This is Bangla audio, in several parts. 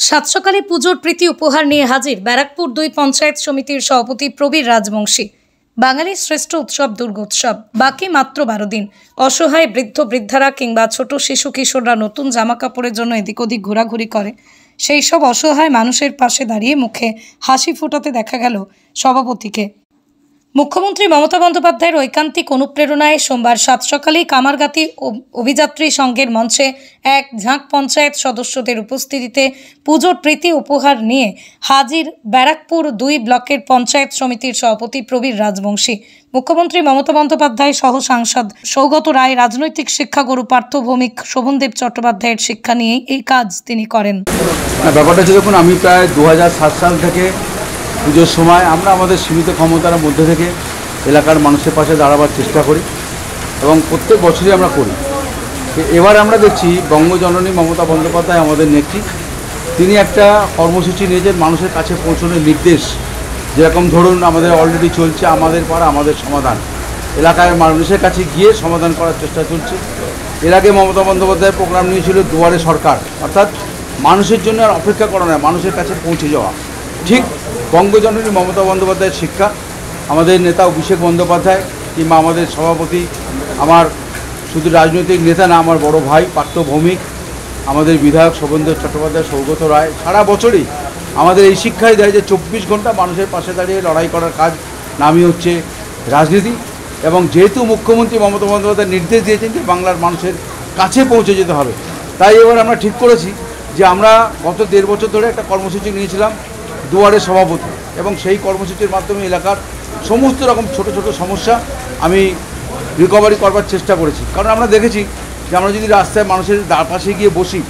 সাতসকালে পুজোর প্রীতি উপহার নিয়ে হাজির ব্যারাকপুর 2 পঞ্চায়েত সমিতির সভাপতি প্রবীর রাজবংশী। বাঙালির শ্রেষ্ঠ উৎসব দুর্গোৎসব, বাকি মাত্র 12 দিন। অসহায় বৃদ্ধ বৃদ্ধারা কিংবা ছোট শিশু কিশোররা নতুন জামা কাপড়ের জন্য এদিক ওদিক ঘোরাঘুরি করে। সেই সব অসহায় মানুষের পাশে দাঁড়িয়ে মুখে হাসি ফোটাতে দেখা গেল সভাপতিকে। মুখ্যমন্ত্রী মমতা বন্দ্যোপাধ্যায়ের ঐকান্তিক অনুপ্রেরণায় সোমবার সাতসকালেই কামারগাতি অভিযাত্রী সংঘের মঞ্চে এক ঝাঁক পঞ্চায়েত সদস্যদের উপস্থিতিতে পুজোর প্রীতি উপহার নিয়ে হাজির ব্যারাকপুর 2 ব্লকের পঞ্চায়েত সমিতির সভাপতি প্রবীর রাজবংশী। মুখ্যমন্ত্রী মমতা বন্দ্যোপাধ্যায় সহ সাংসদ সৌগত রায়, রাজনৈতিক শিক্ষাগুরু পার্থ ভৌমিক, শোভনদেব চট্টোপাধ্যায়ের শিক্ষা নিয়ে এই কাজ তিনি করেন। ব্যাপারটা হচ্ছে, দেখুন, আমি প্রায় 2007 সাল থেকে পুজোর সময় আমরা আমাদের সীমিত ক্ষমতার মধ্যে থেকে এলাকার মানুষের পাশে দাঁড়াবার চেষ্টা করি এবং প্রত্যেক বছরই আমরা করি। এবার আমরা দেখছি বঙ্গজননী মমতা বন্দ্যোপাধ্যায় আমাদের নেত্রী, তিনি একটা কর্মসূচি নিয়েছেন মানুষের কাছে পৌঁছানোর নির্দেশ। যেরকম ধরুন, আমাদের অলরেডি চলছে আমাদের পাড়া আমাদের সমাধান, এলাকায় মানুষের কাছে গিয়ে সমাধান করার চেষ্টা চলছে। এর আগে মমতা বন্দ্যোপাধ্যায় প্রোগ্রাম নিয়েছিল দুয়ারে সরকার, অর্থাৎ মানুষের জন্য আর অপেক্ষা করা নয়, মানুষের কাছে পৌঁছে যাওয়া। ঠিক বঙ্গজননী মমতা বন্দ্যোপাধ্যায়ের শিক্ষা, আমাদের নেতা অভিষেক বন্দ্যোপাধ্যায় কিংবা আমাদের সভাপতি, আমার শুধু রাজনৈতিক নেতা না, আমার বড় ভাই পার্থ ভৌমিক, আমাদের বিধায়ক শোভনদেব চট্টোপাধ্যায়, সৌগত রায় সারা বছরই আমাদের এই শিক্ষাই দেয় যে 24 ঘন্টা মানুষের পাশে দাঁড়িয়ে লড়াই করার কাজ নামই হচ্ছে রাজনীতি। এবং যেহেতু মুখ্যমন্ত্রী মমতা বন্দ্যোপাধ্যায় নির্দেশ দিয়েছেন যে বাংলার মানুষের কাছে পৌঁছে যেতে হবে, তাই এবার আমরা ঠিক করেছি যে আমরা গত 1.5 বছর ধরে একটা কর্মসূচি নিয়েছিলাম দুয়ারে সভাপতি, এবং সেই কর্মসূচির মাধ্যমে এলাকার সমস্ত রকম ছোট ছোট সমস্যা আমি রিকভারি করবার চেষ্টা করেছি। কারণ আমরা দেখেছি যে আমরা যদি রাস্তায় মানুষের পাশে গিয়ে বসি,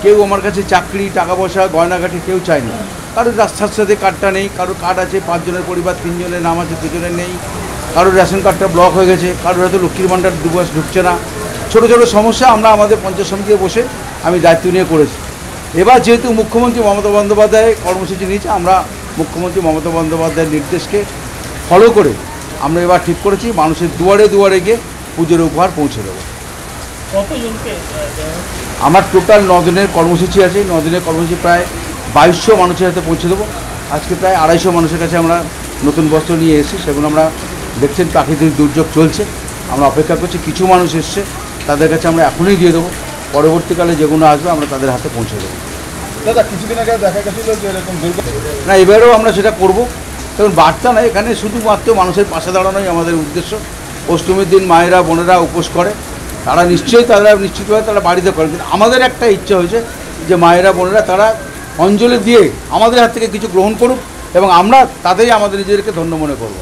কেউ আমার কাছে চাকরি, টাকা পয়সা, গয়নাঘাটি কেউ চায়নি। কারোর রাস্তার সাথে কার্ডটা নেই, কারোর কার্ড আছে 5 জনের পরিবার 3 জনের নাম আছে 2 জনের নেই, কারোর রেশন কার্ডটা ব্লক হয়ে গেছে, কারোর হয়তো লক্ষ্মীর ভাণ্ডার 2 মাস ঢুকছে না। ছোটো ছোটো সমস্যা আমরা আমাদের পঞ্চায়েত সমিতিতে বসে আমি দায়িত্ব নিয়ে করেছি। এবার যেহেতু মুখ্যমন্ত্রী মমতা বন্দ্যোপাধ্যায় কর্মসূচি নিয়েছে, আমরা মুখ্যমন্ত্রী মমতা বন্দ্যোপাধ্যায়ের নির্দেশকে ফলো করে আমরা এবার ঠিক করেছি মানুষের দুয়ারে দুয়ারে গিয়ে পুজোর উপহার পৌঁছে দেবো। আমার টোটাল 9 দিনের কর্মসূচি আছে। 9 দিনের কর্মসূচি প্রায় 2200 মানুষের হাতে পৌঁছে দেবো। আজকে প্রায় 250 মানুষের কাছে আমরা নতুন বস্ত্র নিয়ে এসেছি, সেগুলো আমরা দেখছেন প্রাকৃতিক দুর্যোগ চলছে, আমরা অপেক্ষা করছি। কিছু মানুষ এসছে, তাদের কাছে আমরা এখনই দিয়ে দেবো, পরবর্তীকালে যেগুলো আসবে আমরা তাদের হাতে পৌঁছে দেবো। দাদা, কিছুদিন আগে দেখা গেছিল যে এরকম না, এবারেও আমরা সেটা করব। কারণ বার্তা নয়, এখানে শুধুমাত্র মানুষের পাশে দাঁড়ানোই আমাদের উদ্দেশ্য। অষ্টমীর দিন মায়েরা বোনেরা উপোস করে, তারা নিশ্চয়ই নিশ্চিতভাবে তারা বাড়িতে করে, কিন্তু আমাদের একটা ইচ্ছা হয়েছে যে মায়েরা বোনেরা তারা অঞ্জলি দিয়ে আমাদের হাত থেকে কিছু গ্রহণ করুক এবং আমরা তাদেরই আমাদের নিজেদেরকে ধন্য মনে করব।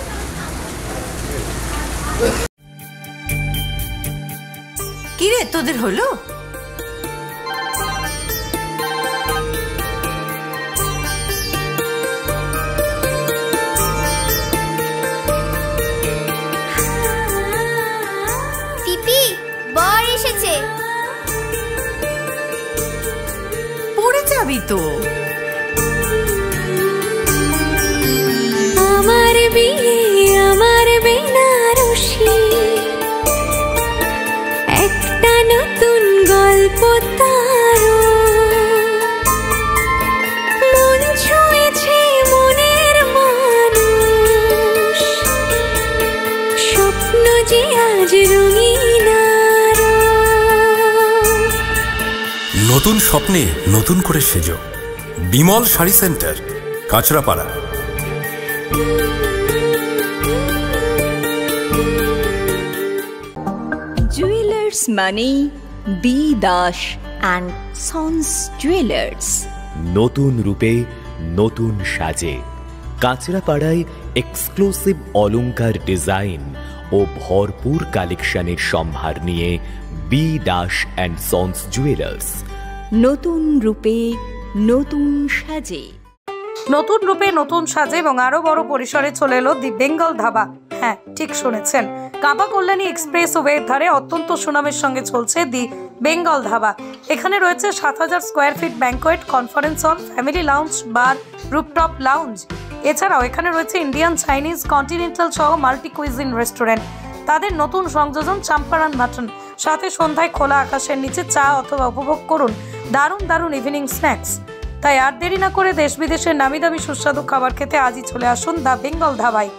কি রে, তোদের হলো? পিপি, বর এসেছে। পড়ে যাবি তো। আমার বিয়ে, আমার বেনারসি, একটা নতুন গল্প তার, মন ছুঁয়েছে মনের মানুষ, স্বপ্ন যে আজ রঙিন। নতুন স্বপ্নে নতুন করে সেজো। বিমল শাড়ি সেন্টার, কাঁচরাপাড়া। জুয়েলার্স মানে B Das and sons jewellers. নতুন রূপে নতুন সাজে কাঁচরাপাড়ায় এক্সক্লুসিভ অলংকার ডিজাইন ও ভরপুর কালেকশনের সম্ভার নিয়ে B Das and sons jewellers. নতুন রূপে নতুন সাজে। নতুন রূপে নতুন সাজে এবং আরো বড় পরিসরে চলে এলো দি বেঙ্গল ধাবা। হ্যাঁ, ঠিক শুনেছেন, কাঁপা কল্যাণী এক্সপ্রেস ওয়ের ধারে অত্যন্ত সুনামের সঙ্গে চলছে দি বেঙ্গল ধাবা। এখানে রয়েছে 7000 square feet banquet, conference hall, family lounge, bar, rooftop lounge. এছাড়াও এখানে রয়েছে ইন্ডিয়ান, চাইনিজ, কন্টিনেন্টাল সহ মাল্টি কুইজিন রেস্টুরেন্ট। তাদের নতুন সংযোজন চাম্পারান মাটন, সাথে সন্ধ্যায় খোলা আকাশের নিচে চা অথবা উপভোগ করুন দারুণ দারুণ ইভিনিং স্ন্যাক্স। তাই আর দেরি না করে দেশ বিদেশের নামি দামি সুস্বাদু খাবার খেতে আজই চলে আসুন দ্য বেঙ্গল ধাবায়।